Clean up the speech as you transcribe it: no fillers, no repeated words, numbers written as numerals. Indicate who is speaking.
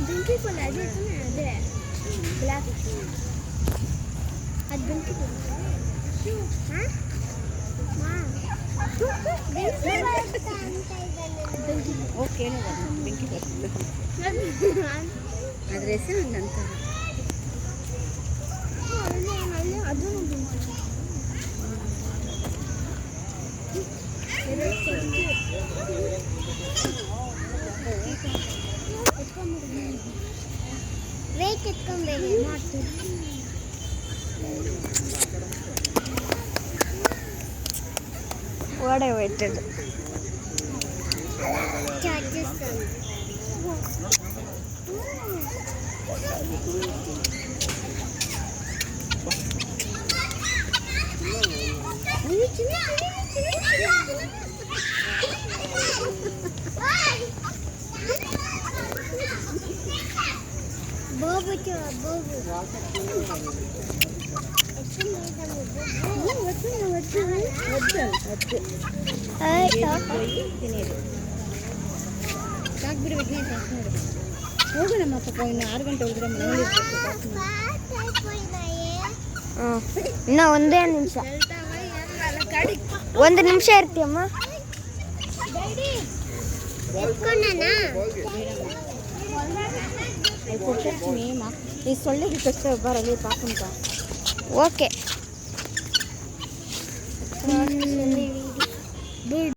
Speaker 1: ಬೆಂಕಿ ಫುಲ್ ಅದೇ ಅದೇ ಬ್ಲ್ಯಾಕ್ ಅದು ಬೆಂಕಿ
Speaker 2: ಓಕೆ ಬೆಂಕಿ ಬರ್ತದೆ ಅದ್ರ ಹೆಸರು ಅಂತಾರೆ
Speaker 1: ಅದು ವೇಟ್ ಎತ್ಕೊಂಬೇಡಿ ಮಾಡ್ತೀವಿ
Speaker 2: ವಡೆ ವೇಟೆಡ್
Speaker 1: ಚಾರ್ಜಸ್ Bobo
Speaker 2: ಹೋಗೋಣಮ್ಮ ಪಾಪ ಇನ್ನು 6 ಗಂಟೆ ಹೋಗಿದ್ರೆ ಮನೆಯಲ್ಲಿ
Speaker 1: ಇನ್ನೂ ಒಂದೇ ನಿಮಿಷ 1 ನಿಮಿಷ ಇರ್ತೀಯಮ್ಮ
Speaker 2: ಈ ಸೊಳ್ಳೆಗೆ ಕಷ್ಟ ಬರಲಿ ಪಾಪಂತ
Speaker 1: ಓಕೆ